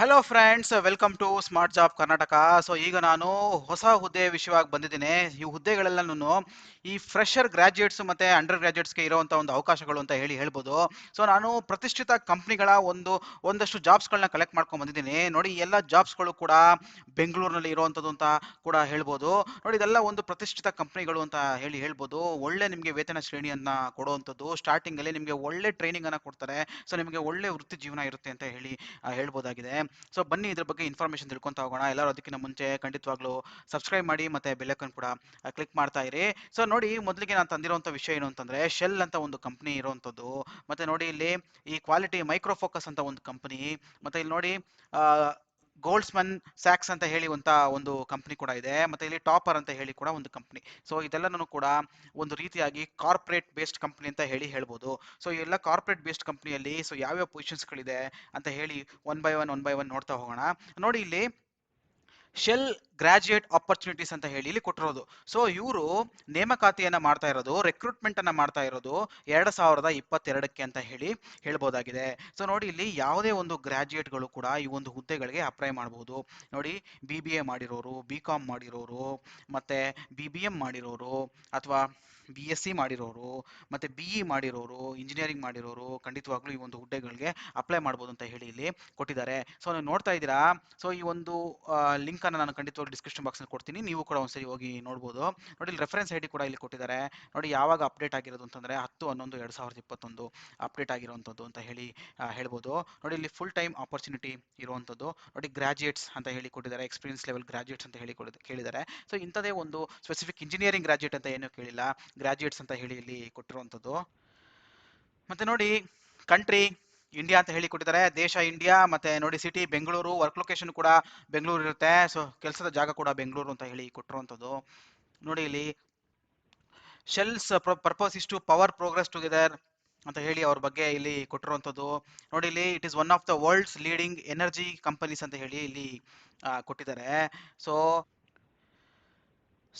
Hello friends, welcome to smart job Karnataka. So ಈಗ ನಾನು ಹೊಸ ಹುದ್ದೆ ವಿಷಯವಾಗಿ ಬಂದಿದ್ದೀನಿ. ಈ ಹುದ್ದೆಗಳೆಲ್ಲನೂ ಈ ಫ್ರೆಶರ್ ಗ್ರಾಜ್ಯುಯೇಟ್ಸ್ ಮತ್ತೆ ಅಂಡರ್ ಗ್ರಾಜ್ಯುಯೇಟ್ಸ್ಗೆ ಇರುವಂಥ ಒಂದು ಅವಕಾಶಗಳು ಅಂತ ಹೇಳ್ಬೋದು. ಸೊ ನಾನು ಪ್ರತಿಷ್ಠಿತ ಕಂಪ್ನಿಗಳ ಒಂದಷ್ಟು ಜಾಬ್ಸ್ಗಳನ್ನ ಕಲೆಕ್ಟ್ ಮಾಡ್ಕೊಂಡು ಬಂದಿದ್ದೀನಿ. ನೋಡಿ, ಈ ಎಲ್ಲ ಜಾಬ್ಸ್ಗಳು ಕೂಡ ಬೆಂಗಳೂರಿನಲ್ಲಿ ಇರುವಂಥದ್ದು ಅಂತ ಕೂಡ ಹೇಳ್ಬೋದು. ನೋಡಿ, ಇದೆಲ್ಲ ಒಂದು ಪ್ರತಿಷ್ಠಿತ ಕಂಪ್ನಿಗಳು ಅಂತ ಹೇಳ್ಬೋದು. ಒಳ್ಳೆ ನಿಮಗೆ ವೇತನ ಶ್ರೇಣಿಯನ್ನ ಕೊಡುವಂಥದ್ದು, ಸ್ಟಾರ್ಟಿಂಗ್ ಅಲ್ಲಿ ನಿಮಗೆ ಒಳ್ಳೆ ಟ್ರೈನಿಂಗ್ ಅನ್ನ ಕೊಡ್ತಾರೆ. ಸೊ ನಿಮಗೆ ಒಳ್ಳೆ ವೃತ್ತಿ ಜೀವನ ಇರುತ್ತೆ ಅಂತ ಹೇಳ್ಬೋದಾಗಿದೆ. ಸೊ ಬನ್ನಿ ಇದ್ರ ಬಗ್ಗೆ ಇನ್ಫಾರ್ಮೇಶನ್ ತಿಳ್ಕೊಂತ ಹೋಗೋಣ. ಎಲ್ಲರೂ ಅದಕ್ಕಿಂತ ಮುಂಚೆ ಖಂಡಿತವಾಗ್ಲೂ ಸಬ್ಸ್ಕ್ರೈಬ್ ಮಾಡಿ ಮತ್ತೆ ಬೆಲ್ ಐಕಾನ್ ಕೂಡ ಕ್ಲಿಕ್ ಮಾಡ್ತಾ ಇರಿ. ಸೊ ನೋಡಿ, ಮೊದಲಿಗೆ ನಾನು ತಂದಿರುವಂತ ವಿಷಯ ಏನು ಅಂತಂದ್ರೆ, ಶೆಲ್ ಅಂತ ಒಂದು ಕಂಪನಿ ಇರುವಂತದ್ದು. ಮತ್ತೆ ನೋಡಿ, ಇಲ್ಲಿ ಈ ಕ್ವಾಲಿಟಿ ಮೈಕ್ರೋ ಫೋಕಸ್ ಅಂತ ಒಂದು ಕಂಪನಿ, ಮತ್ತೆ ಇಲ್ಲಿ ನೋಡಿ ಗೋಲ್ಡ್ಸ್ಮನ್ ಸ್ಯಾಕ್ಸ್ ಅಂತ ಹೇಳಿ ಒಂದು ಕಂಪನಿ ಕೂಡ ಇದೆ. ಮತ್ತೆ ಇಲ್ಲಿ ಟಾಪರ್ ಅಂತ ಹೇಳಿ ಕೂಡ ಒಂದು ಕಂಪನಿ. ಸೊ ಇದೆಲ್ಲನೂ ಕೂಡ ಒಂದು ರೀತಿಯಾಗಿ ಕಾರ್ಪೊರೇಟ್ ಬೇಸ್ಡ್ ಕಂಪನಿ ಅಂತ ಹೇಳ್ಬೋದು. ಸೊ ಎಲ್ಲ ಕಾರ್ಪೊರೇಟ್ ಬೇಸ್ಡ್ ಕಂಪನಿಯಲ್ಲಿ ಸೊ ಯಾವ್ಯಾವ ಪೊಸಿಷನ್ಸ್ಗಳಿದೆ ಅಂತ ಹೇಳಿ ಒನ್ ಬೈ ಒನ್ ನೋಡ್ತಾ ಹೋಗೋಣ. ನೋಡಿ, ಇಲ್ಲಿ ಶೆಲ್ ಗ್ರಾಜುಯೇಟ್ ಆಪರ್ಚುನಿಟೀಸ್ ಅಂತ ಹೇಳಿ ಇಲ್ಲಿ ಕೊಟ್ಟಿರೋದು. ಸೊ ಇವರು ನೇಮಕಾತಿಯನ್ನ ಮಾಡ್ತಾ ಇರೋದು, ರೆಕ್ರೂಟ್ಮೆಂಟ್ ಅನ್ನ ಮಾಡ್ತಾ ಇರೋದು 2022ಕ್ಕೆ ಅಂತ ಹೇಳ್ಬೋದಾಗಿದೆ. ಸೊ ನೋಡಿ, ಇಲ್ಲಿ ಯಾವುದೇ ಒಂದು ಗ್ರಾಜುಯೇಟ್ಗಳು ಕೂಡ ಈ ಒಂದು ಹುದ್ದೆಗಳಿಗೆ ಅಪ್ಲೈ ಮಾಡಬಹುದು. ನೋಡಿ, BBA ಮಾಡಿರೋರು, BCom ಮಾಡಿರೋರು, ಮತ್ತೆ BBM ಮಾಡಿರೋರು, ಅಥವಾ BSc ಮಾಡಿರೋರು, ಮತ್ತೆ BE ಮಾಡಿರೋರು, ಇಂಜಿನಿಯರಿಂಗ್ ಮಾಡಿರೋರು ಖಂಡಿತವಾಗ್ಲೂ ಈ ಒಂದು ಹುದ್ದೆಗಳಿಗೆ ಅಪ್ಲೈ ಮಾಡ್ಬೋದು ಅಂತ ಹೇಳಿ ಇಲ್ಲಿ ಕೊಟ್ಟಿದ್ದಾರೆ. ಸೊ ನೀವು ನೋಡ್ತಾ ಇದ್ದೀರಾ. ಸೊ ಈ ಒಂದು ಲಿಂಕ್ ಅನ್ನು ನಾನು ಖಂಡಿತವಾಗಿ ಡಿಸ್ಕ್ರಿಪ್ಷನ್ ಬಾಕ್ಸ್ ಅಲ್ಲಿ ಕೊಡ್ತೀನಿ, ನೀವು ಕೂಡ ಒಂದ್ಸರಿ ಹೋಗಿ ನೋಡ್ಬೋದು. ನೋಡಿ, ಇಲ್ಲಿ ರೆಫರೆನ್ಸ್ ಐಡಿ ಕೂಡ ಇಲ್ಲಿ ಕೊಟ್ಟಿದ್ದಾರೆ. ನೋಡಿ, ಯಾವಾಗ ಅಪ್ಡೇಟ್ ಆಗಿರೋದು ಅಂತಂದ್ರೆ 10/11/2021 ಅಪ್ಡೇಟ್ ಆಗಿರುವಂತದ್ದು ಅಂತ ಹೇಳ್ಬೋದು. ನೋಡಿ, ಇಲ್ಲಿ ಫುಲ್ ಟೈಮ್ ಆಪರ್ಚುನಿಟಿ ಇರುವಂತದ್ದು. ನೋಡಿ, ಗ್ರಾಜುಯೇಟ್ಸ್ ಅಂತ ಹೇಳಿ ಕೊಟ್ಟಿದ್ದಾರೆ, ಎಕ್ಸ್ಪೀರಿಯನ್ಸ್ ಲೆವೆಲ್ ಗ್ರಾಜುಯೇಟ್ಸ್ ಅಂತ ಹೇಳಿ ಕೇಳಿದ್ದಾರೆ. ಸೊ ಇಂಥದೇ ಒಂದು ಸ್ಪೆಸಿಫಿಕ್ ಇಂಜಿನಿಯರಿಂಗ್ ಗ್ರಾಜುಯೇಟ್ ಅಂತ ಏನು ಕೇಳಿಲ್ಲ, ಗ್ರಾಜುಯೇಟ್ಸ್ ಅಂತ ಹೇಳಿ ಇಲ್ಲಿ ಕೊಟ್ಟಿರುವಂತದ್ದು. ಮತ್ತೆ ನೋಡಿ, ಕಂಟ್ರಿ ಇಂಡಿಯಾ ಅಂತ ಹೇಳಿ ಕೊಟ್ಟಿದ್ದಾರೆ, ದೇಶ ಇಂಡಿಯಾ. ಮತ್ತೆ ನೋಡಿ, ಸಿಟಿ ಬೆಂಗಳೂರು, ವರ್ಕ್ ಲೊಕೇಶನ್ ಕೂಡ ಬೆಂಗಳೂರು ಇರುತ್ತೆ. ಸೊ ಕೆಲಸದ ಜಾಗ ಕೂಡ ಬೆಂಗಳೂರು ಅಂತ ಹೇಳಿ ಕೊಟ್ಟಿರುವಂತದ್ದು. ನೋಡಿ, ಇಲ್ಲಿ Shell's purpose is to power progress together ಅಂತ ಹೇಳಿ ಅವ್ರ ಬಗ್ಗೆ ಇಲ್ಲಿ ಕೊಟ್ಟಿರುವಂತದ್ದು. ನೋಡಿ, ಇಲ್ಲಿ it is one of the world's leading energy companies ಅಂತ ಹೇಳಿ ಇಲ್ಲಿ ಕೊಟ್ಟಿದ್ದಾರೆ. ಸೊ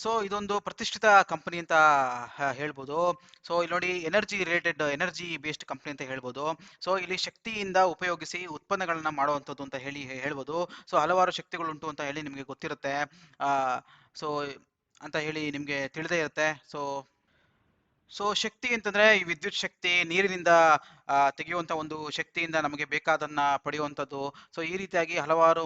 ಸೊ ಇದೊಂದು ಪ್ರತಿಷ್ಠಿತ ಕಂಪನಿ ಅಂತ ಹೇಳ್ಬೋದು. ಸೊ ಇಲ್ಲಿ ನೋಡಿ, ಎನರ್ಜಿ ಬೇಸ್ಡ್ ಕಂಪನಿ ಅಂತ ಹೇಳ್ಬೋದು. ಸೊ ಇಲ್ಲಿ ಶಕ್ತಿಯಿಂದ ಉಪಯೋಗಿಸಿ ಉತ್ಪನ್ನಗಳನ್ನ ಮಾಡುವಂಥದ್ದು ಅಂತ ಹೇಳ್ಬೋದು. ಸೊ ಹಲವಾರು ಶಕ್ತಿಗಳುಂಟು ಅಂತ ಹೇಳಿ ನಿಮಗೆ ಗೊತ್ತಿರುತ್ತೆ. ಸೊ ಅಂತ ಹೇಳಿ ನಿಮಗೆ ತಿಳಿದೇ ಇರುತ್ತೆ. ಸೊ ಶಕ್ತಿ ಅಂತಂದ್ರೆ ಈ ವಿದ್ಯುತ್ ಶಕ್ತಿ, ನೀರಿನಿಂದ ತೆಗೆಯುವಂತ ಒಂದು ಶಕ್ತಿಯಿಂದ ನಮಗೆ ಬೇಕಾದನ್ನ ಪಡೆಯುವಂಥದ್ದು. ಸೊ ಈ ರೀತಿಯಾಗಿ ಹಲವಾರು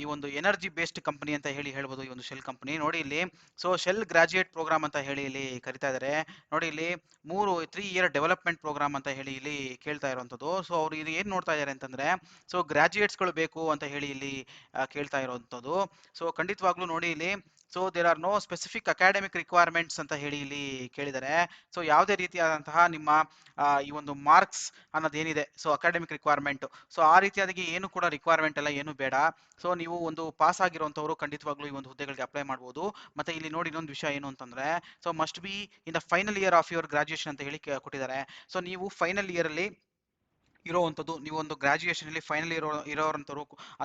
ಈ ಒಂದು ಎನರ್ಜಿ ಬೇಸ್ಡ್ ಕಂಪನಿ ಅಂತ ಹೇಳ್ಬೋದು ಈ ಒಂದು ಶೆಲ್ ಕಂಪನಿ. ನೋಡಿ, ಇಲ್ಲಿ ಸೊ ಶೆಲ್ ಗ್ರಾಜುಯೇಟ್ ಪ್ರೋಗ್ರಾಮ್ ಅಂತ ಹೇಳಿ ಇಲ್ಲಿ ಕರಿತಾ ಇದ್ದಾರೆ. ನೋಡಿ, ಇಲ್ಲಿ 3 ಇಯರ್ ಡೆವಲಪ್ಮೆಂಟ್ ಪ್ರೋಗ್ರಾಮ್ ಅಂತ ಹೇಳಿ ಇಲ್ಲಿ ಕೇಳ್ತಾ ಇರುವಂತದ್ದು. ಸೊ ಅವ್ರು ಇದು ಏನ್ ನೋಡ್ತಾ ಇದ್ದಾರೆ ಅಂತಂದ್ರೆ, ಸೊ ಗ್ರಾಜುಯೇಟ್ಸ್ ಗಳು ಬೇಕು ಅಂತ ಹೇಳಿ ಇಲ್ಲಿ ಕೇಳ್ತಾ ಇರುವಂತದ್ದು. ಸೊ ಖಂಡಿತವಾಗ್ಲೂ ನೋಡಿ, ಇಲ್ಲಿ so there are no specific academic requirements ಅಂತ ಹೇಳಿ ಇಲ್ಲಿ ಕೇಳಿದ್ದಾರೆ. ಸೊ ಯಾವುದೇ ರೀತಿಯಾದಂತಹ ನಿಮ್ಮ ಈ ಒಂದು ಮಾರ್ಕ್ಸ್ ಅನ್ನೋದೇನಿದೆ, ಸೊ ಅಕಾಡೆಮಿಕ್ ರಿಕ್ವೈರ್ಮೆಂಟ್, ಸೊ ಆ ರೀತಿಯಾಗಿ ಏನು ಕೂಡ ರಿಕ್ವೈರ್ಮೆಂಟ್ ಎಲ್ಲ ಏನು ಬೇಡ. ಸೊ ನೀವು ಒಂದು ಪಾಸ್ ಆಗಿರುವಂತವರು ಖಂಡಿತವಾಗ್ಲೂ ಈ ಒಂದು ಹುದ್ದೆಗಳಿಗೆ ಅಪ್ಲೈ ಮಾಡಬಹುದು. ಮತ್ತೆ ಇಲ್ಲಿ ನೋಡಿ, ಇನ್ನೊಂದು ವಿಷಯ ಏನು ಅಂತಂದ್ರೆ, so must be in the final year of your graduation ಅಂತ ಹೇಳಿ ಕೊಟ್ಟಿದ್ದಾರೆ. ಸೊ ನೀವು ಫೈನಲ್ ಇಯರ್ ಅಲ್ಲಿ ಇರುವಂತದ್ದು, ನೀವು ಒಂದು ಗ್ರಾಜುಯೇಷನ್ ಅಲ್ಲಿ ಫೈನಲ್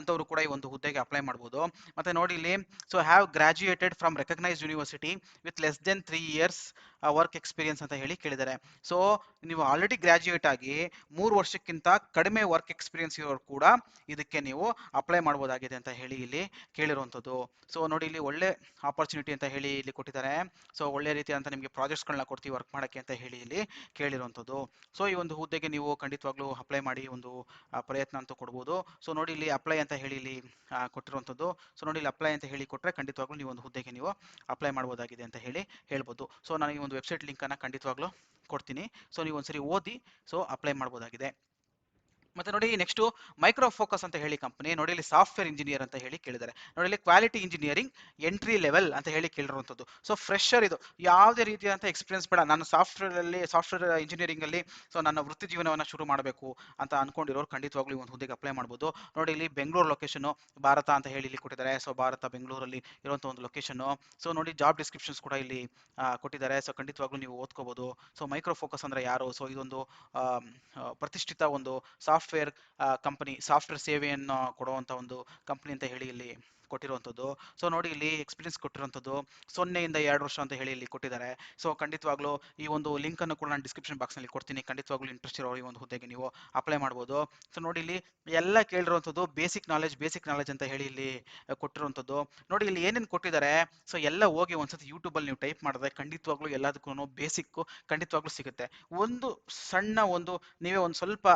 ಅಂತವರು ಕೂಡ ಈ ಒಂದು ಹುದ್ದೆಗೆ ಅಪ್ಲೈ ಮಾಡಬಹುದು. ಮತ್ತೆ ನೋಡಿ, ಇಲ್ಲಿ so have graduated from recognised university with less than 3 years work experience ಅಂತ ಹೇಳಿ ಕೇಳಿದ್ದಾರೆ. ಸೊ ನೀವು ಆಲ್ರೆಡಿ ಗ್ರಾಜುಯೇಟ್ ಆಗಿ 3 ವರ್ಷಕ್ಕಿಂತ ಕಡಿಮೆ ವರ್ಕ್ ಎಕ್ಸ್ಪೀರಿಯನ್ಸ್ ಇರೋರು ಕೂಡ ಇದಕ್ಕೆ ನೀವು ಅಪ್ಲೈ ಮಾಡಬಹುದಾಗಿದೆ ಅಂತ ಹೇಳಿ ಇಲ್ಲಿ ಕೇಳಿರುವಂತದ್ದು. ಸೊ ನೋಡಿ, ಇಲ್ಲಿ ಒಳ್ಳೆ ಆಪರ್ಚುನಿಟಿ ಅಂತ ಹೇಳಿ ಇಲ್ಲಿ ಕೊಟ್ಟಿದ್ದಾರೆ. ಸೊ ಒಳ್ಳೆ ರೀತಿಯಾದಂತ ನಿಮಗೆ ಪ್ರಾಜೆಕ್ಟ್ಸ್ಗಳನ್ನ ಕೊಡ್ತೀವಿ ವರ್ಕ್ ಮಾಡಕ್ಕೆ ಅಂತ ಹೇಳಿ ಇಲ್ಲಿ ಕೇಳಿರುವಂತದ್ದು. ಸೊ ಈ ಒಂದು ಹುದ್ದೆಗೆ ನೀವು ಖಂಡಿತವಾಗ್ಲೂ ಅಪ್ಲೈ ಮಾಡಿ ಒಂದು ಪ್ರಯತ್ನ ಅಂತೂ ಕೊಡ್ಬೋದು. ಸೊ ನೋಡಿ, ಇಲ್ಲಿ ಅಪ್ಲೈ ಅಂತ ಹೇಳಿ ಇಲ್ಲಿ ಕೊಟ್ಟಿರುವಂತದ್ದು. ಸೊ ನೋಡಿ, ಇಲ್ಲಿ ಅಪ್ಲೈ ಅಂತ ಹೇಳಿ ಕೊಟ್ಟರೆ ಖಂಡಿತವಾಗ್ಲೂ ನೀವು ಒಂದು ಹುದ್ದೆಗೆ ನೀವು ಅಪ್ಲೈ ಮಾಡಬಹುದಾಗಿದೆ ಅಂತ ಹೇಳ್ಬೋದು. ಸೊ ನಾನು ಈ ಒಂದು ವೆಬ್ಸೈಟ್ ಲಿಂಕ್ ಅನ್ನ ಖಂಡಿತವಾಗ್ಲೂ ಕೊಡ್ತೀನಿ. ಸೊ ನೀವು ಒಂದ್ಸರಿ ಓದಿ ಸೊ ಅಪ್ಲೈ ಮಾಡಬಹುದಾಗಿದೆ. ಮತ್ತೆ ನೋಡಿ, ನೆಕ್ಸ್ಟ್ ಮೈಕ್ರೋ ಫೋಕಸ್ ಅಂತ ಹೇಳಿ ಕಂಪನಿ. ನೋಡಿ, ಇಲ್ಲಿ ಸಾಫ್ಟ್ವೇರ್ ಇಂಜಿನಿಯರ್ ಅಂತ ಹೇಳಿ ಕೇಳಿದ್ದಾರೆ. ನೋಡಿ, ಇಲ್ಲಿ ಕ್ವಾಲಿಟಿ ಇಂಜಿನಿಯರಿಂಗ್ ಎಂಟ್ರಿ ಲೆವೆಲ್ ಅಂತ ಹೇಳಿ ಕೇಳಿರುವಂತದ್ದು. ಸೊ ಫ್ರೆಶರ್, ಇದು ಯಾವುದೇ ರೀತಿಯಾದಂಥ ಎಕ್ಸ್ಪೀರಿಯನ್ಸ್ ಬೇಡ, ನಾನು ಸಾಫ್ಟ್ವೇರ್ ಇಂಜಿನಿಯರಿಂಗ್ ಅಲ್ಲಿ ಸೊ ನನ್ನ ವೃತ್ತಿ ಜೀವನವನ್ನ ಶುರು ಮಾಡಬೇಕು ಅಂತ ಅನ್ಕೊಂಡಿರೋರು ಖಂಡಿತವಾಗ್ಲೂ ಈ ಒಂದು ಹುದ್ದೆಗೆ ಅಪ್ಲೈ ಮಾಡಬಹುದು. ನೋಡಿ, ಇಲ್ಲಿ ಬೆಂಗಳೂರು ಲೊಕೇಶನ್ ಭಾರತ ಅಂತ ಹೇಳಿ ಇಲ್ಲಿ ಕೊಟ್ಟಿದ್ದಾರೆ. ಸೊ ಭಾರತ ಬೆಂಗಳೂರಲ್ಲಿ ಇರುವಂತ ಒಂದು ಲೊಕೇಶನ್. ಸೊ ನೋಡಿ, ಜಾಬ್ ಡಿಸ್ಕ್ರಿಪ್ಷನ್ಸ್ ಕೂಡ ಇಲ್ಲಿ ಕೊಟ್ಟಿದ್ದಾರೆ. ಸೊ ಖಂಡಿತವಾಗ್ಲೂ ನೀವು ಓದ್ಕೋಬಹುದು. ಸೊ ಮೈಕ್ರೋ ಫೋಕಸ್ ಅಂದ್ರೆ ಯಾರು? ಸೊ ಇದೊಂದು ಪ್ರತಿಷ್ಠಿತ ಒಂದು ಸಾಫ್ಟ್ವೇರ್ ಕಂಪನಿ, ಸಾಫ್ಟ್ವೇರ್ ಸೇವೆಯನ್ನು ಕೊಡುವಂತ ಒಂದು ಕಂಪನಿ ಅಂತ ಹೇಳಿ ಇಲ್ಲಿ ಕೊಟ್ಟಿರುವಂಥದ್ದು. ಸೊ ನೋಡಿ ಇಲ್ಲಿ ಎಕ್ಸ್ಪೀರಿಯನ್ಸ್ ಕೊಟ್ಟಿರುವಂಥದ್ದು 0 ಇಂದ 2 ವರ್ಷ ಅಂತ ಹೇಳಿ ಇಲ್ಲಿ ಕೊಟ್ಟಿದ್ದಾರೆ. ಸೊ ಖಂಡಿತವಾಗ್ಲೂ ಈ ಒಂದು ಲಿಂಕ್ ಅನ್ನು ಕೂಡ ನಾನು ಡಿಸ್ಕ್ರಿಪ್ಷನ್ ಬಾಕ್ಸ್ ನಲ್ಲಿ ಕೊಡ್ತೀನಿ. ಖಂಡಿತವಾಗ್ಲೂ ಇಂಟ್ರೆಸ್ಟ್ ಇರೋ ಈ ಒಂದು ಹುದ್ದೆಗೆ ನೀವು ಅಪ್ಲೈ ಮಾಡ್ಬೋದು. ಸೊ ನೋಡಿ ಇಲ್ಲಿ ಎಲ್ಲ ಕೇಳಿರುವಂಥದ್ದು ಬೇಸಿಕ್ ನಾಲೆಜ್ ಅಂತ ಹೇಳಿ ಇಲ್ಲಿ ಕೊಟ್ಟಿರುವಂಥದ್ದು. ನೋಡಿ ಇಲ್ಲಿ ಏನೇನು ಕೊಟ್ಟಿದ್ದಾರೆ, ಸೊ ಎಲ್ಲ ಹೋಗಿ ಒಂದ್ಸತಿ ಯೂಟ್ಯೂಬ್ ಅಲ್ಲಿ ನೀವು ಟೈಪ್ ಮಾಡಿದ್ರೆ ಖಂಡಿತವಾಗ್ಲೂ ಎಲ್ಲದಕ್ಕೂ ಬೇಸಿಕ್ ಖಂಡಿತವಾಗ್ಲೂ ಸಿಗುತ್ತೆ. ಒಂದು ಸಣ್ಣ ಒಂದು ನೀವೇ ಒಂದು ಸ್ವಲ್ಪ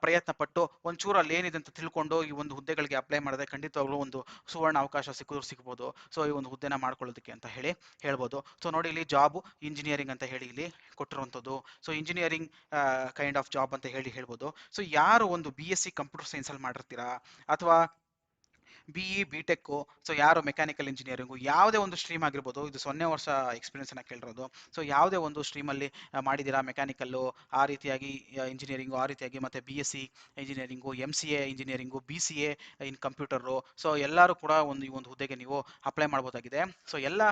ಪ್ರಯತ್ನ ಪಟ್ಟು ಒಂಚೂರು ಅಲ್ಲಿ ಏನಿದೆ ಅಂತ ತಿಳ್ಕೊಂಡು ಈ ಒಂದು ಹುದ್ದೆಗಳಿಗೆ ಅಪ್ಲೈ ಮಾಡಿದ್ರೆ ಖಂಡಿತವಾಗ್ಲೂ ಒಂದು ಸುವರ್ಣ ಅವಕಾಶ ಸಿಗ್ಬೋದು. ಸೊ ಈ ಒಂದು ಹುದ್ದೆನ ಮಾಡ್ಕೊಳ್ಳೋದಕ್ಕೆ ಅಂತ ಹೇಳಿ ಹೇಳ್ಬೋದು. ಸೊ ನೋಡಿ ಇಲ್ಲಿ ಜಾಬ್ ಇಂಜಿನಿಯರಿಂಗ್ ಅಂತ ಹೇಳಿ ಇಲ್ಲಿ ಕೊಟ್ಟಿರುವಂಥದ್ದು. So engineering kind of job ಅಂತ ಹೇಳಿ ಹೇಳ್ಬೋದು. ಸೊ ಯಾರು ಒಂದು BSc ಕಂಪ್ಯೂಟರ್ ಸೈನ್ಸ್ ಅಲ್ಲಿ ಮಾಡಿರ್ತೀರಾ ಅಥವಾ BE BTech, ಸೊ ಯಾರು ಮೆಕ್ಯಾನಿಕಲ್ ಇಂಜಿನಿಯರಿಂಗು ಯಾವುದೇ ಒಂದು ಸ್ಟ್ರೀಮ್ ಆಗಿರ್ಬೋದು, ಇದು 0 ವರ್ಷ ಎಕ್ಸ್ಪೀರಿಯನ್ಸ್ ಅನ್ನ ಕೇಳಿರೋದು. ಸೊ ಯಾವುದೇ ಒಂದು ಸ್ಟ್ರೀಮಲ್ಲಿ ಮಾಡಿದ್ದೀರಾ, ಮೆಕ್ಯಾನಿಕಲ್ಲು ಆ ರೀತಿಯಾಗಿ ಇಂಜಿನಿಯರಿಂಗು ಆ ರೀತಿಯಾಗಿ ಮತ್ತೆ BSc engineering, MCA engineering, BCA ಇನ್ ಕಂಪ್ಯೂಟರು, ಸೊ ಎಲ್ಲರೂ ಕೂಡ ಈ ಒಂದು ಹುದ್ದೆಗೆ ನೀವು ಅಪ್ಲೈ ಮಾಡ್ಬೋದಾಗಿದೆ. ಸೊ ಎಲ್ಲ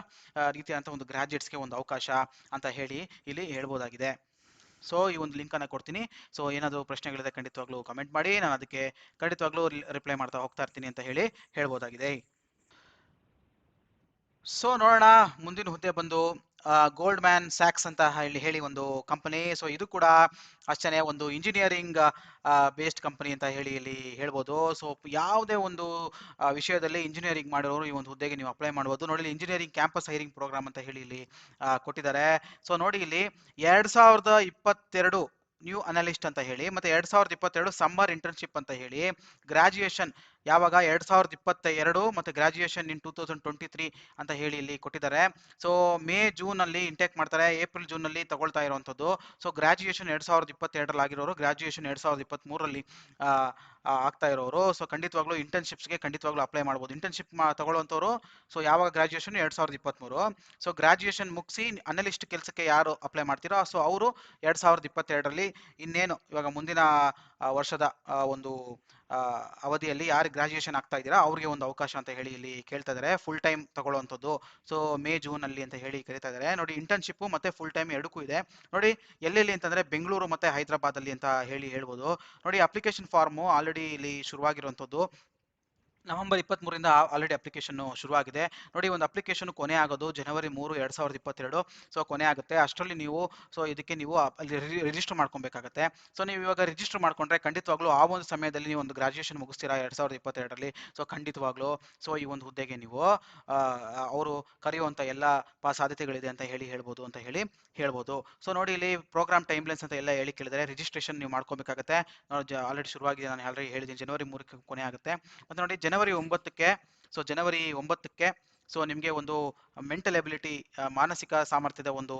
ರೀತಿಯಾದಂಥ ಒಂದು ಗ್ರಾಜುಯೇಟ್ಸ್ಗೆ ಒಂದು ಅವಕಾಶ ಅಂತ ಹೇಳಿ ಇಲ್ಲಿ ಹೇಳ್ಬೋದಾಗಿದೆ. ಸೊ ಈ ಒಂದು ಲಿಂಕ್ ಅನ್ನ ಕೊಡ್ತೀನಿ. ಸೊ ಏನಾದರೂ ಪ್ರಶ್ನೆಗಳಿದೆ ಖಂಡಿತವಾಗ್ಲೂ ಕಮೆಂಟ್ ಮಾಡಿ, ನಾನು ಅದಕ್ಕೆ ಖಂಡಿತವಾಗ್ಲೂ ರಿಪ್ಲೈ ಮಾಡ್ತಾ ಹೋಗ್ತಾ ಇರ್ತೀನಿ ಅಂತ ಹೇಳಿ ಹೇಳ್ಬೋದಾಗಿದೆ. ಸೊ ನೋಡೋಣ, ಮುಂದಿನ ಹುದ್ದೆ ಬಂದು ಗೋಲ್ಡ್ ಮ್ಯಾನ್ ಸ್ಯಾಕ್ಸ್ ಅಂತ ಹೇಳಿ ಒಂದು ಕಂಪನಿ. ಸೊ ಇದು ಕೂಡ ಅಷ್ಟೇ ಒಂದು ಇಂಜಿನಿಯರಿಂಗ್ ಬೇಸ್ಡ್ ಕಂಪನಿ ಅಂತ ಹೇಳಿ ಇಲ್ಲಿ ಹೇಳ್ಬೋದು. ಸೊ ಯಾವುದೇ ಒಂದು ವಿಷಯದಲ್ಲಿ ಇಂಜಿನಿಯರಿಂಗ್ ಮಾಡಿರೋರು ಈ ಒಂದು ಹುದ್ದೆಗೆ ನೀವು ಅಪ್ಲೈ ಮಾಡ್ಬೋದು. ನೋಡಿ ಇಂಜಿನಿಯರಿಂಗ್ ಕ್ಯಾಂಪಸ್ ಹೈರಿಂಗ್ ಪ್ರೋಗ್ರಾಮ್ ಅಂತ ಹೇಳಿ ಇಲ್ಲಿ ಕೊಟ್ಟಿದ್ದಾರೆ. ಸೊ ನೋಡಿ ಇಲ್ಲಿ 2022 ನ್ಯೂ ಅನಲಿಸ್ಟ್ ಅಂತ ಹೇಳಿ ಮತ್ತೆ 2022 ಸಮ್ಮರ್ ಇಂಟರ್ನ್ಶಿಪ್ ಅಂತ ಹೇಳಿ, ಗ್ರಾಜುಯೇಷನ್ ಯಾವಾಗ 2022 ಮತ್ತೆ ಗ್ರಾಜುಯೇಷನ್ ಇನ್ 2023 ಅಂತ ಹೇಳಿ ಇಲ್ಲಿ ಕೊಟ್ಟಿದ್ದಾರೆ. ಸೊ ಮೇ ಜೂನ್ ಅಲ್ಲಿ ಇಂಟೇಕ್ ಮಾಡ್ತಾರೆ, ಏಪ್ರಿಲ್ ಜೂನ್ ಅಲ್ಲಿ ತಗೊಳ್ತಾ ಇರುವಂತದ್ದು. ಸೊ ಗ್ರಾಜುಯೇಷನ್ 2022 ಆಗಿರೋರು ಗ್ರಾಜುಯೇಷನ್ 2023 ಆಗ್ತಾ ಇರೋರು ಸೊ ಖಂಡಿತವಾಗ್ಲೂ ಇಂಟರ್ನ್ಶಿಪ್ಸ್ಗೆ ಖಂಡಿತವಾಗ್ಲೂ ಅಪ್ಲೈ ಮಾಡ್ಬೋದು. ಇಂಟರ್ನ್ಶಿಪ್ ತಗೊಳ್ಳುವಂಥವ್ರು ಸೊ ಯಾವಾಗ ಗ್ರಾಜುಯೇಷನ್ 2023, ಸೊ ಗ್ರಾಜುಯೇಷನ್ ಮುಗಿಸಿ ಅನಲಿಸ್ಟ್ ಕೆಲಸಕ್ಕೆ ಯಾರು ಅಪ್ಲೈ ಮಾಡ್ತೀರೋ ಸೊ ಅವರು 2022ರಲ್ಲಿ ಇನ್ನೇನು ಇವಾಗ ಮುಂದಿನ ವರ್ಷದ ಒಂದು ಅವಧಿಯಲ್ಲಿ ಯಾರು ಗ್ರಾಜುಯೇಷನ್ ಆಗ್ತಾ ಇದ್ದೀರಾ ಅವ್ರಿಗೆ ಒಂದು ಅವಕಾಶ ಅಂತ ಹೇಳಿ ಇಲ್ಲಿ ಕೇಳ್ತಾ ಇದ್ದಾರೆ. ಫುಲ್ ಟೈಮ್ ತಗೊಳ್ಳುವಂಥದ್ದು ಸೊ ಮೇ ಜೂನ್ ಅಲ್ಲಿ ಅಂತ ಹೇಳಿ ಕರೀತಾ ಇದ್ದಾರೆ. ನೋಡಿ ಇಂಟರ್ನ್ಶಿಪ್ ಮತ್ತೆ ಫುಲ್ ಟೈಮ್ ಎರಡಕ್ಕೂ ಇದೆ. ನೋಡಿ ಎಲ್ಲೆಲ್ಲಿ ಅಂತಂದ್ರೆ ಬೆಂಗಳೂರು ಮತ್ತೆ ಹೈದರಾಬಾದ್ ಅಲ್ಲಿ ಅಂತ ಹೇಳಿ ಹೇಳ್ಬೋದು. ನೋಡಿ ಅಪ್ಲಿಕೇಶನ್ ಫಾರ್ಮು ಆಲ್ರೆಡಿ ಇಲ್ಲಿ ಶುರುವಾಗಿರುವಂಥದ್ದು ನವೆಂಬರ್ 23ರಿಂದ ಆಲ್ರೆಡಿ ಅಪ್ಲಿಕೇಶನ್ ಶುರುವಾಗಿದೆ. ನೋಡಿ ಒಂದು ಅಪ್ಲಿಕೇಶನ್ ಕೊನೆ ಆಗೋದು ಜನವರಿ 3, 2022 ಸೊ ಕೊನೆ ಆಗುತ್ತೆ. ಅಷ್ಟರಲ್ಲಿ ನೀವು ಸೊ ಇದಕ್ಕೆ ನೀವು ಅಲ್ಲಿ ರಿಜಿಸ್ಟರ್ ಮಾಡ್ಕೊಬೇಕಾಗತ್ತೆ. ಸೊ ನೀವು ಇವಾಗ ರಿಜಿಸ್ಟರ್ ಮಾಡ್ಕೊಂಡ್ರೆ ಖಂಡಿತವಾಗ್ಲೂ ಆ ಒಂದು ಸಮಯದಲ್ಲಿ ನೀವು ಒಂದು ಗ್ರಾಜುಯೇಷನ್ ಮುಗಿಸ್ತೀರಾ 2022ರಲ್ಲಿ ಸೊ ಖಂಡಿತವಾಗ್ಲೂ ಸೊ ಈ ಒಂದು ಹುದ್ದೆಗೆ ನೀವು ಅವರು ಕರೆಯುವಂಥ ಎಲ್ಲ ಸಾಧ್ಯತೆಗಳಿದೆ ಅಂತ ಹೇಳಿ ಹೇಳ್ಬೋದು. ಸೊ ನೋಡಿ ಇಲ್ಲಿ ಪ್ರೋಗ್ರಾಮ್ ಟೈಮ್ಲೈನ್ಸ್ ಅಂತ ಎಲ್ಲ ಹೇಳಿ ಕೇಳಿದರೆ ರಿಜಿಸ್ಟ್ರೇಷನ್ ನೀವು ಮಾಡ್ಕೋಬೇಕಾಗತ್ತೆ. ಆಲ್ರೆಡಿ ಶುರುವಾಗಿದೆ, ನಾನು ಆಲ್ರೆಡಿ ಹೇಳಿದ್ದೀನಿ ಜನವರಿ 3ಕ್ಕೆ ಕೊನೆ ಆಗುತ್ತೆ. ಮತ್ತೆ ನೋಡಿ ಜನವರಿ 9ಕ್ಕೆ ಸೊ ನಿಮಗೆ ಒಂದು ಮೆಂಟಲ್ ಎಬಿಲಿಟಿ ಮಾನಸಿಕ ಸಾಮರ್ಥ್ಯದ ಒಂದು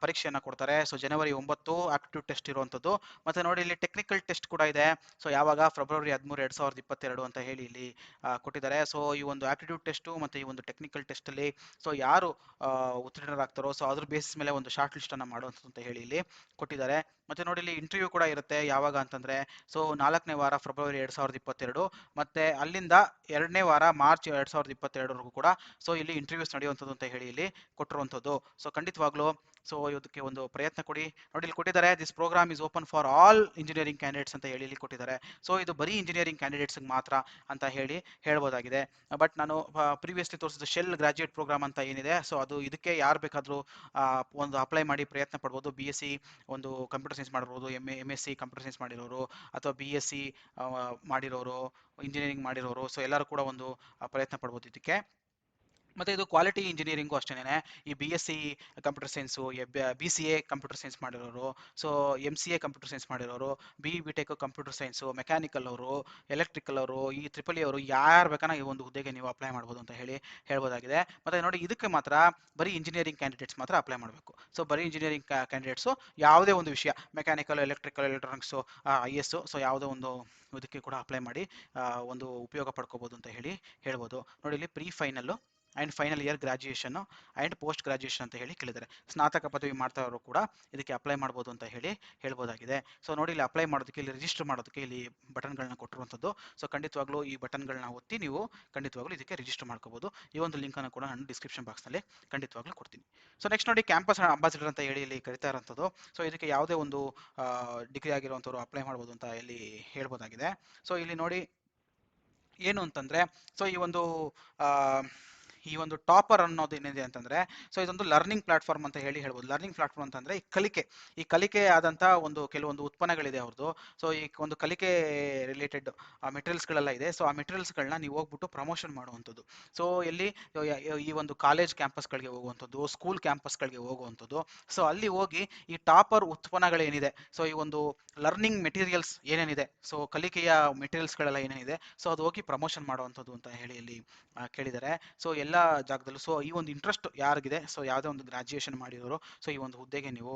ಪರೀಕ್ಷೆಯನ್ನು ಕೊಡ್ತಾರೆ. ಸೊ ಜನವರಿ 9 ಆಪ್ಟಿಟ್ಯೂಡ್ ಟೆಸ್ಟ್ ಇರುವಂಥದ್ದು. ಮತ್ತೆ ನೋಡಿ ಇಲ್ಲಿ ಟೆಕ್ನಿಕಲ್ ಟೆಸ್ಟ್ ಕೂಡ ಇದೆ. ಸೊ ಯಾವಾಗ ಫೆಬ್ರವರಿ 13, 2022 ಅಂತ ಹೇಳಿ ಇಲ್ಲಿ ಕೊಟ್ಟಿದ್ದಾರೆ. ಸೊ ಈ ಒಂದು ಆಪ್ಟಿಟ್ಯೂಡ್ ಟೆಸ್ಟು ಮತ್ತೆ ಈ ಒಂದು ಟೆಕ್ನಿಕಲ್ ಟೆಸ್ಟ್ ಅಲ್ಲಿ ಸೊ ಯಾರು ಉತ್ತೀರ್ಣರಾಗ್ತಾರೋ ಸೊ ಅದ್ರ ಬೇಸಿಸ್ ಮೇಲೆ ಒಂದು ಶಾರ್ಟ್ ಲಿಸ್ಟ್ ಅನ್ನ ಮಾಡುವಂಥದ್ದು ಅಂತ ಹೇಳಿ ಇಲ್ಲಿ ಕೊಟ್ಟಿದ್ದಾರೆ. ಮತ್ತೆ ನೋಡಿ ಇಲ್ಲಿ ಇಂಟರ್ವ್ಯೂ ಕೂಡ ಇರುತ್ತೆ. ಯಾವಾಗ ಅಂತಂದ್ರೆ ಸೊ 4ನೇ ವಾರ ಫೆಬ್ರವರಿ 2022 ಮತ್ತೆ ಅಲ್ಲಿಂದ 2ನೇ ವಾರ ಮಾರ್ಚ್ 2022ವರೆಗೂ ಕೂಡ ಸೊ ಇಲ್ಲಿ ಇಂಟರ್ವ್ಯೂಸ್ ನಡೆಯುವಂಥದ್ದು ಅಂತ ಹೇಳಿ ಇಲ್ಲಿ ಕೊಟ್ಟಿರುವಂಥದ್ದು. ಸೊ ಖಂಡಿತವಾಗ್ಲೂ ಸೊ ಇದಕ್ಕೆ ಒಂದು ಪ್ರಯತ್ನ ಕೊಡಿ. ನೋಡಿ ಇಲ್ಲಿ ಕೊಟ್ಟಿದ್ದಾರೆ, this program is open for all engineering candidates ಅಂತ ಹೇಳಿ ಇಲ್ಲಿ ಕೊಟ್ಟಿದ್ದಾರೆ. ಸೊ ಇದು ಬರೀ ಇಂಜಿನಿಯರಿಂಗ್ ಕ್ಯಾಂಡಿಡೇಟ್ಸ್ ಮಾತ್ರ ಅಂತ ಹೇಳಿ ಹೇಳ್ಬೋದಾಗಿದೆ. ಬಟ್ ನಾನು ಪ್ರೀವಿಯಸ್ಲಿ ತೋರಿಸಿದ ಶೆಲ್ ಗ್ರಾಜುಯೇಟ್ ಪ್ರೋಗ್ರಾಮ್ ಅಂತ ಏನಿದೆ ಸೊ ಅದು ಇದಕ್ಕೆ ಯಾರು ಬೇಕಾದರೂ ಒಂದು ಅಪ್ಲೈ ಮಾಡಿ ಪ್ರಯತ್ನ ಪಡ್ಬೋದು. BSc ಒಂದು ಕಂಪ್ಯೂಟರ್ ಸೈನ್ಸ್ ಮಾಡಿರ್ಬೋದು, MSc ಕಂಪ್ಯೂಟರ್ ಸೈನ್ಸ್ ಮಾಡಿರೋರು ಅಥವಾ BSc ಮಾಡಿರೋರು, ಇಂಜಿನಿಯರಿಂಗ್ ಮಾಡಿರೋರು ಸೊ ಎಲ್ಲರೂ ಕೂಡ ಒಂದು ಪ್ರಯತ್ನ ಪಡ್ಬೋದು ಇದಕ್ಕೆ. ಮತ್ತೆ ಇದು ಕ್ವಾಲಿಟಿ ಇಂಜಿನಿಯರಿಂಗು ಅಷ್ಟೇನೆ. ಈ BSc computer science, BCA computer science ಮಾಡಿರೋರು, ಸೊ MCA ಕಂಪ್ಯೂಟರ್ ಸೈನ್ಸ್ ಮಾಡಿರೋರು, BE BTech computer science, mechanical ಅವರು, ಎಲೆಕ್ಟ್ರಿಕಲ್ ಅವರು, ಈ EEE ಅವರು ಯಾರು ಬೇಕಾನ ಈ ಒಂದು ಹುದ್ದೆಗೆ ನೀವು ಅಪ್ಲೈ ಮಾಡ್ಬೋದು ಅಂತ ಹೇಳಿ ಹೇಳ್ಬೋದಾಗಿದೆ. ಮತ್ತೆ ನೋಡಿ ಇದಕ್ಕೆ ಮಾತ್ರ ಬರೀ ಇಂಜಿನಿಯರಿಂಗ್ ಕ್ಯಾಂಡಿಡೇಟ್ಸ್ ಮಾತ್ರ ಅಪ್ಲೈ ಮಾಡಬೇಕು. ಸೊ ಬರೀ ಇಂಜಿನಿಯರಿಂಗ್ ಕ್ಯಾಂಡಿಡೇಟ್ಸು ಯಾವುದೇ ಒಂದು ವಿಷಯ mechanical, electrical, electronics, IS so ಯಾವುದೋ ಒಂದು ಇದಕ್ಕೆ ಕೂಡ ಅಪ್ಲೈ ಮಾಡಿ ಒಂದು ಉಪಯೋಗ ಪಡ್ಕೋಬಹುದು ಅಂತ ಹೇಳಿ ಹೇಳ್ಬೋದು. ನೋಡಿ ಇಲ್ಲಿ pre final and final year graduation and post graduation ಅಂತ ಹೇಳಿ ಕೇಳಿದ್ದಾರೆ. ಸ್ನಾತಕ ಪದವಿ ಮಾಡ್ತಾ ಇರೋರು ಕೂಡ ಇದಕ್ಕೆ ಅಪ್ಲೈ ಮಾಡ್ಬೋದು ಅಂತ ಹೇಳಿ ಹೇಳ್ಬೋದಾಗಿದೆ. ಸೊ ನೋಡಿ ಇಲ್ಲಿ ಅಪ್ಲೈ ಮಾಡೋದಕ್ಕೆ, ಇಲ್ಲಿ ರಿಜಿಸ್ಟರ್ ಮಾಡೋದಕ್ಕೆ ಇಲ್ಲಿ ಬಟನ್ಗಳನ್ನ ಕೊಟ್ಟಿರುವಂಥದ್ದು. ಸೊ ಖಂಡಿತವಾಗ್ಲೂ ಈ ಬಟನ್ಗಳನ್ನ ಒತ್ತಿ ನೀವು ಖಂಡಿತವಾಗ್ಲೂ ಇದಕ್ಕೆ ರಿಜಿಸ್ಟರ್ ಮಾಡ್ಕೋಬೋದು. ಈ ಒಂದು ಲಿಂಕನ್ನು ಕೂಡ ನಾನು ಡಿಸ್ಕ್ರಿಪ್ಷನ್ ಬಾಕ್ಸ್ನಲ್ಲಿ ಖಂಡಿತವಾಗ್ಲೂ ಕೊಡ್ತೀನಿ. ಸೊ ನೆಕ್ಸ್ಟ್ ನೋಡಿ ಕ್ಯಾಂಪಸ್ ಅಂಬಾಸಿಡರ್ ಅಂತ ಹೇಳಿ ಇಲ್ಲಿ ಕರಿತಾ ಇರೋಂಥದ್ದು. ಸೊ ಇದಕ್ಕೆ ಯಾವುದೇ ಒಂದು ಡಿಗ್ರಿ ಆಗಿರುವಂಥವ್ರು ಅಪ್ಲೈ ಮಾಡ್ಬೋದು ಅಂತ ಇಲ್ಲಿ ಹೇಳ್ಬೋದಾಗಿದೆ. ಸೊ ಇಲ್ಲಿ ನೋಡಿ ಏನು ಅಂತಂದ್ರೆ, ಸೊ ಆ, ಈ ಒಂದು ಟಾಪರ್ ಅನ್ನೋದು ಏನಿದೆ ಅಂತಂದ್ರೆ, ಸೊ ಇದೊಂದು ಲರ್ನಿಂಗ್ ಪ್ಲಾಟ್ಫಾರ್ಮ್ ಅಂತ ಹೇಳ್ಬೋದು. ಲರ್ನಿಂಗ್ ಪ್ಲಾಟ್ಫಾರ್ಮ್ ಅಂತಂದ್ರೆ ಈ ಕಲಿಕೆ ಆದಂತ ಒಂದು ಕೆಲವೊಂದು ಉತ್ಪನ್ನಗಳಿದೆ ಅವ್ರದ್ದು. ಸೊ ಈ ಒಂದು ಕಲಿಕೆ ರಿಲೇಟೆಡ್ ಮೆಟೀರಿಯಲ್ಸ್ಗಳೆಲ್ಲ ಇದೆ. ಸೊ ಆ ಮೆಟೀರಿಯಲ್ಸ್ಗಳನ್ನ ನೀವು ಹೋಗ್ಬಿಟ್ಟು ಪ್ರಮೋಷನ್ ಮಾಡುವಂಥದ್ದು. ಸೊ ಎಲ್ಲಿ ಈ ಒಂದು ಕಾಲೇಜ್ ಕ್ಯಾಂಪಸ್ಗಳಿಗೆ ಹೋಗುವಂಥದ್ದು, ಸ್ಕೂಲ್ ಕ್ಯಾಂಪಸ್ಗಳಿಗೆ ಹೋಗುವಂಥದ್ದು. ಸೊ ಅಲ್ಲಿ ಹೋಗಿ ಈ ಟಾಪರ್ ಉತ್ಪನ್ನಗಳೇನಿದೆ, ಸೊ ಈ ಒಂದು ಲರ್ನಿಂಗ್ ಮೆಟೀರಿಯಲ್ಸ್ ಏನೇನಿದೆ, ಸೊ ಕಲಿಕೆಯ ಮೆಟೀರಿಯಲ್ಸ್ಗಳೆಲ್ಲ ಏನೇನಿದೆ, ಸೊ ಅದು ಹೋಗಿ ಪ್ರಮೋಷನ್ ಮಾಡುವಂಥದ್ದು ಅಂತ ಹೇಳಿ ಇಲ್ಲಿ ಕೇಳಿದ್ದಾರೆ. ಸೊ ಎಲ್ಲ ಜಾಗದಲ್ಲೂ ಸೊ ಈ ಒಂದು ಇಂಟ್ರೆಸ್ಟ್ ಯಾರಿಗಿದೆ, ಸೊ ಯಾವುದೇ ಒಂದು ಗ್ರಾಜ್ಯುಯೇಷನ್ ಮಾಡಿರೋರು, ಸೊ ಈ ಒಂದು ಹುದ್ದೆಗೆ ನೀವು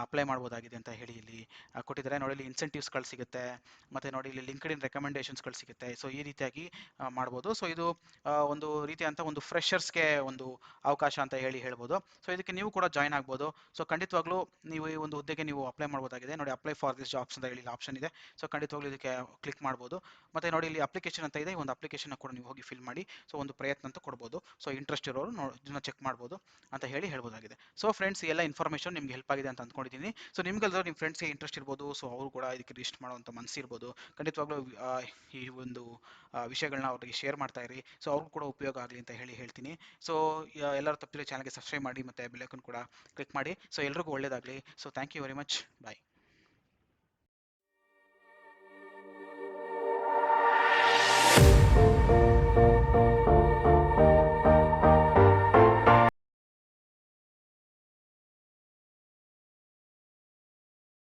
ಅಪ್ಲೈ ಮಾಡ್ಬೋದಾಗಿದೆ ಅಂತ ಹೇಳಿ ಇಲ್ಲಿ ಕೊಟ್ಟಿದ್ದಾರೆ. ನೋಡಿ ಇಲ್ಲಿ ಇನ್ಸೆಂಟಿವ್ಸ್ಗಳು ಸಿಗುತ್ತೆ, ಮತ್ತೆ ನೋಡಿ ಇಲ್ಲಿ ಲಿಂಕ್ಡ್ ಇನ್ ರೆಕಮೆಂಡೇಶನ್ಸ್ಗಳು ಸಿಗುತ್ತೆ. ಸೊ ಈ ರೀತಿಯಾಗಿ ಮಾಡ್ಬೋದು. ಸೊ ಇದು ಒಂದು ರೀತಿಯಂತ ಒಂದು ಫ್ರೆಷರ್ಸ್ಗೆ ಒಂದು ಅವಕಾಶ ಅಂತ ಹೇಳ್ಬೋದು. ಸೊ ಇದಕ್ಕೆ ನೀವು ಕೂಡ ಜಾಯ್ನ್ ಆಗ್ಬೋದು. ಸೊ ಖಂಡಿತವಾಗ್ಲೂ ನೀವು ಈ ಒಂದು ಹುದ್ದೆಗೆ ನೀವು ಅಪ್ಲೈ ಮಾಡ್ಬೋದಾಗಿದೆ. ನೋಡಿ ಅಪ್ಲೈ ಫಾರ್ ದಿಸ್ ಜಾಬ್ಸ್ ಅಂತ ಹೇಳಿ ಆಪ್ಷನ್ ಇದೆ. ಸೊ ಖಂಡಿತವಾಗ್ಲೂ ಇದಕ್ಕೆ ಕ್ಲಿಕ್ ಮಾಡ್ಬೋದು. ಮತ್ತೆ ನೋಡಿ ಇಲ್ಲಿ ಅಪ್ಲಿಕೇಶನ್ ಅಂತ ಇದೆ, ಈ ಒಂದು ಅಪ್ಲಿಕೇಶನ್ ಕೂಡ ನೀವು ಹೋಗಿ ಫಿಲ್ ಮಾಡಿ, ಸೊ ಒಂದು ಪ್ರಯತ್ನ ಅಂತ ಕೊಡ್ಬೋದು. ಸೊ ಇಂಟ್ರೆಸ್ಟ್ ಇರೋರು ಇದನ್ನ ಚೆಕ್ ಮಾಡ್ಬೋದು ಅಂತ ಹೇಳ್ಬೋದಾಗಿದೆ. ಸೊ ಫ್ರೆಂಡ್ಸ್, ಎಲ್ಲ ಇನ್ಫಾರ್ಮೇಷನ್ ನಿಮ್ಗೆ ಹೆಲ್ಪ್ ಆಗಿದೆ ಅಂತ ಅಂದ್ಕೊಂಡಿದ್ದೀನಿ. ಸೊ ನಿಮ್ಗೆಲ್ಲರೂ ನಿಮ್ಮ ಫ್ರೆಂಡ್ಸ್ಗೆ ಇಂಟ್ರೆಸ್ಟ್ ಇರ್ಬೋದು, ಸೊ ಅವರು ಕೂಡ ಇದಕ್ಕೆ ರಿಜಿಸ್ಟರ್ ಮಾಡುವಂಥ ಮನಸ್ಸಿರ್ಬೋದು. ಖಂಡಿತವಾಗ್ಲೂ ಈ ಒಂದು ವಿಷಯಗಳನ್ನ ಅವರಿಗೆ ಶೇರ್ ಮಾಡ್ತಾ ಇರಿ, ಸೊ ಅವ್ರಿಗೂ ಕೂಡ ಉಪಯೋಗ ಆಗಲಿ ಅಂತ ಹೇಳ್ತೀನಿ. ಸೊ ಎಲ್ಲರೂ ತಪ್ಪದೆ ಚಾನಲ್ಗೆ ಸಬ್ಸ್ಕ್ರೈಬ್ ಮಾಡಿ, ಮತ್ತೆ ಬೆಲ್ ಐಕಾನ್ ಕೂಡ ಕ್ಲಿಕ್ ಮಾಡಿ. ಸೊ ಎಲ್ರಿಗೂ ಒಳ್ಳೇದಾಗಲಿ. So thank you very much. Bye.